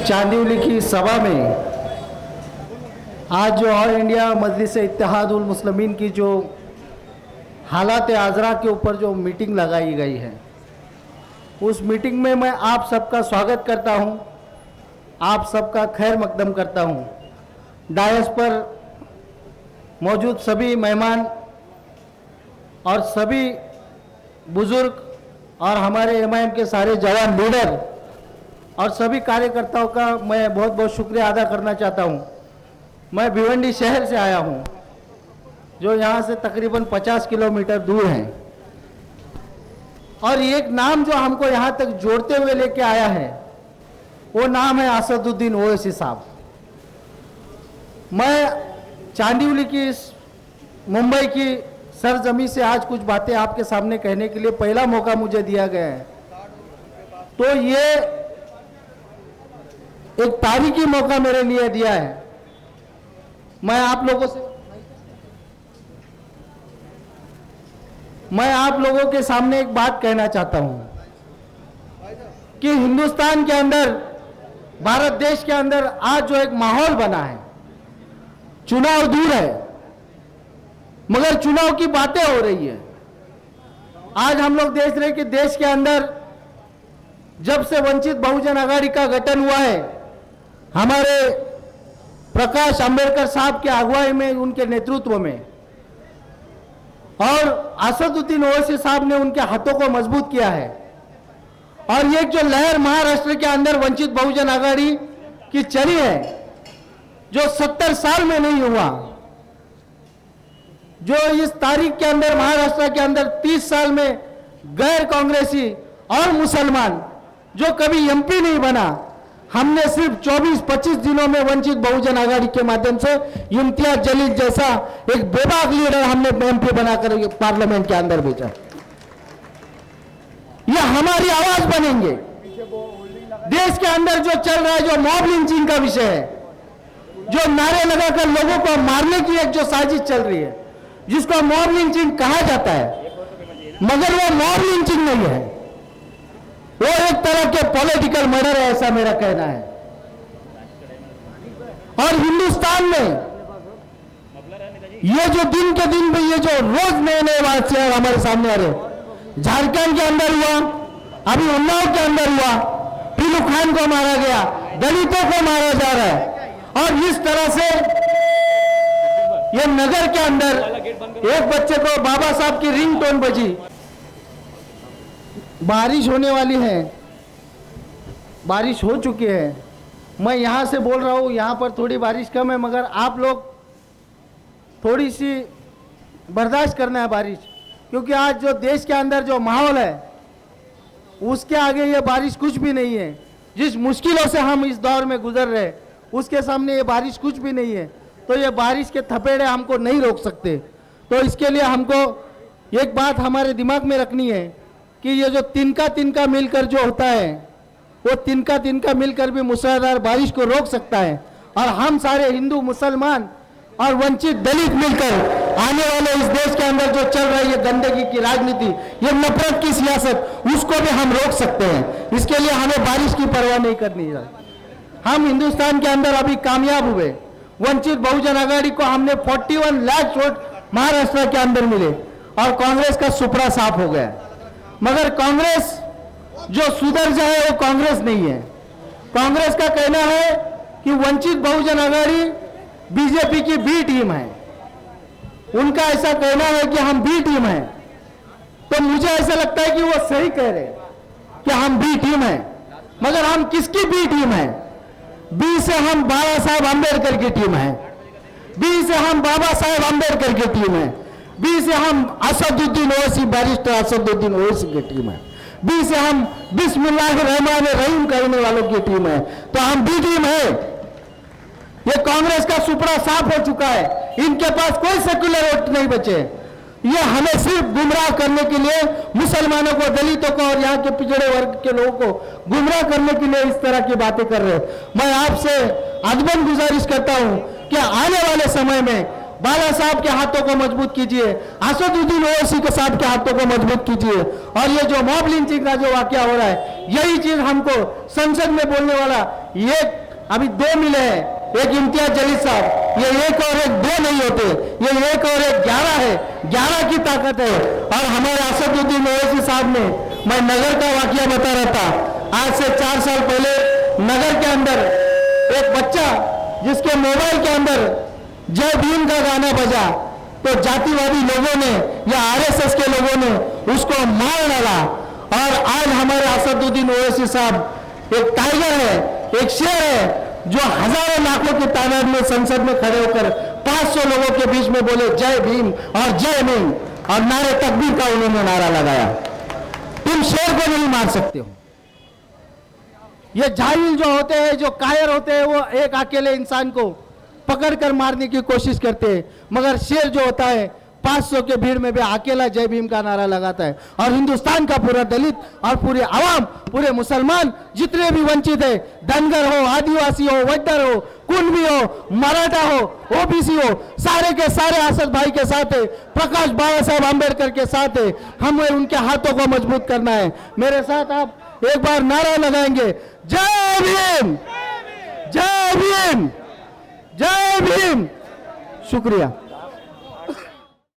चांदीवली की सभा में आज जो ऑल इंडिया मजलिस इत्तेहादुल मुस्लिमीन की जो हालात आज़रा के ऊपर जो मीटिंग लगाई गई है, उस मीटिंग में मैं आप सबका स्वागत करता हूं, आप सबका खैर मकदम करता हूं। डायस पर मौजूद सभी मेहमान और सभी बुज़ुर्ग और हमारे एमआईएम के सारे जवान लीडर और सभी कार्यकर्ताओं का मैं बहुत बहुत शुक्रिया अदा करना चाहता हूं। मैं भिवंडी शहर से आया हूं, जो यहां से तकरीबन 50 किलोमीटर दूर है, और एक नाम जो हमको यहां तक जोड़ते हुए लेके आया है वो नाम है असदुद्दीन ओवैसी साहब। मैं चांदीवली की मुंबई की सरजमी से आज कुछ बातें आपके सामने कहने के लिए पहला मौका मुझे दिया गया है, तो ये एक तारीखी मौका मेरे लिए दिया है। मैं आप लोगों के सामने एक बात कहना चाहता हूं कि हिंदुस्तान के अंदर, भारत देश के अंदर आज जो एक माहौल बना है, चुनाव दूर है मगर चुनाव की बातें हो रही है। आज हम लोग देख रहे हैं कि देश के अंदर जब से वंचित बहुजन आघाड़ी का गठन हुआ है, हमारे प्रकाश अंबेडकर साहब के अगुवाई में, उनके नेतृत्व में, और असदुद्दीन ओवैसी साहब ने उनके हाथों को मजबूत किया है। और ये जो लहर महाराष्ट्र के अंदर वंचित बहुजन आघाड़ी की चली है, जो 70 साल में नहीं हुआ, जो इस तारीख के अंदर महाराष्ट्र के अंदर 30 साल में गैर कांग्रेसी और मुसलमान जो कभी एमपी नहीं बना, हमने सिर्फ 24-25 दिनों में वंचित बहुजन आघाड़ी के माध्यम से इम्तियाज जलील जैसा एक बेबाक लीडर हमने एमपी बनाकर पार्लियामेंट के अंदर भेजा। ये हमारी आवाज बनेंगे। देश के अंदर जो चल रहा है, जो मॉब लिंचिंग का विषय है, जो नारे लगाकर लोगों को मारने की एक जो साजिश चल रही है, जिसको मॉब लिंचिंग कहा जाता है, मगर वो मॉब लिंचिंग नहीं है, वो एक तरह के पॉलिटिकल मर्डर है, ऐसा मेरा कहना है। और हिंदुस्तान में ये जो दिन के दिन में ये जो रोज नए नए वाक़े हमारे सामने आ रहे, झारखंड के अंदर हुआ, अभी उन्नाव के अंदर हुआ, पीलू खान को मारा गया, दलितों को मारा जा रहा है, और इस तरह से ये नगर के अंदर एक बच्चे को बाबा साहब की रिंगटोन बजी। बारिश होने वाली है, बारिश हो चुकी है, मैं यहाँ से बोल रहा हूँ, यहाँ पर थोड़ी बारिश कम है, मगर आप लोग थोड़ी सी बर्दाश्त करना है बारिश, क्योंकि आज जो देश के अंदर जो माहौल है उसके आगे ये बारिश कुछ भी नहीं है। जिस मुश्किलों से हम इस दौर में गुजर रहे, उसके सामने ये बारिश कुछ भी नहीं है। तो ये बारिश के थपेड़े हमको नहीं रोक सकते। तो इसके लिए हमको एक बात हमारे दिमाग में रखनी है कि ये जो तिनका मिलकर जो होता है, वो तिनका मिलकर भी मूसलाधार बारिश को रोक सकता है। और हम सारे हिंदू, मुसलमान और वंचित दलित मिलकर आने वाले इस देश के अंदर जो चल रही है गंदगी की राजनीति, ये नफरत की सियासत, उसको भी हम रोक सकते हैं। इसके लिए हमें बारिश की परवाह नहीं करनी है। हम हिंदुस्तान के अंदर अभी कामयाब हुए, वंचित बहुजन आघाड़ी को हमने 41 लाख वोट महाराष्ट्र के अंदर मिले, और कांग्रेस का सुपड़ा साफ हो गया। मगर कांग्रेस जो सुधर जाए वो कांग्रेस नहीं है। कांग्रेस का कहना है कि वंचित बहुजन आघाड़ी बीजेपी की बी टीम है, उनका ऐसा कहना है कि हम बी टीम है। तो मुझे ऐसा लगता है कि वो सही कह रहे हैं कि हम बी टीम है, मगर हम किसकी बी टीम है? बी से हम बाबा साहब अंबेडकर की टीम है, बी से हम बाबा साहब अंबेडकर की टीम है, बी से हम असदुद्दीन ओवैसी, बैरिस्टर असदुद्दीन ओवैसी की टीम है, बी से हम बिस्मिल्लाहिर्रहमानिर्रहीम कहने वालों की टीम है। तो हम बी टीम है। ये कांग्रेस का सुपड़ा साफ हो चुका है, इनके पास कोई सेक्युलर वोट नहीं बचे। ये हमें सिर्फ गुमराह करने के लिए, मुसलमानों को, दलितों को और यहाँ के पिछड़े वर्ग के लोगों को गुमराह करने के लिए इस तरह की बातें कर रहे हैं। मैं आपसे अदबन गुजारिश करता हूं कि आने वाले समय में बाला साहब के हाथों को मजबूत कीजिए, असदुद्दीन ओवैसी के साहब के हाथों को मजबूत कीजिए। और ये जो मॉब लिंचिंग का जो वाकया हो रहा है, यही चीज हमको संसद में बोलने वाला ये अभी 2 मिले हैं, एक इम्तियाज जलील साहब, ये 1 और 1 2 नहीं होते, ये 1 और 1 11 है, 11 की ताकत है। और हमारे असदुद्दीन ओवैसी साहब ने, मैं नगर का वाकया बता रहा था, आज से 4 साल पहले नगर के अंदर एक बच्चा जिसके मोबाइल के अंदर जय भीम का गाना बजा, तो जातिवादी लोगों ने या आरएसएस के लोगों ने उसको मार डाला। और आज हमारे असदुद्दीन ओवैसी साहब एक टाइगर है, एक शेर है, जो हजारों लाखों की तादाद में संसद में खड़े होकर 500 लोगों के बीच में बोले जय भीम और जय भीम, और नारे तकबीर का उन्होंने नारा लगाया। तुम शेर को नहीं मार सकते हो। ये जाहिल जो होते हैं, जो कायर होते हैं, वो एक अकेले इंसान को पकड़कर मारने की कोशिश करते हैं, मगर शेर जो होता है 500 के भीड़ में भी अकेला जय भीम का नारा लगाता है। और हिंदुस्तान का पूरा दलित और पूरे आवाम, पूरे मुसलमान जितने भी वंचित है, धनगर हो, आदिवासी हो, वड्डर हो, कुणबी हो, मराठा हो, ओबीसी हो, सारे के सारे असद भाई के साथ है, प्रकाश बाबा साहब आंबेडकर के साथ है। हमें उनके हाथों को मजबूत करना है। मेरे साथ आप एक बार नारा लगाएंगे, जय भीम, जय भीम, जय भीम। शुक्रिया।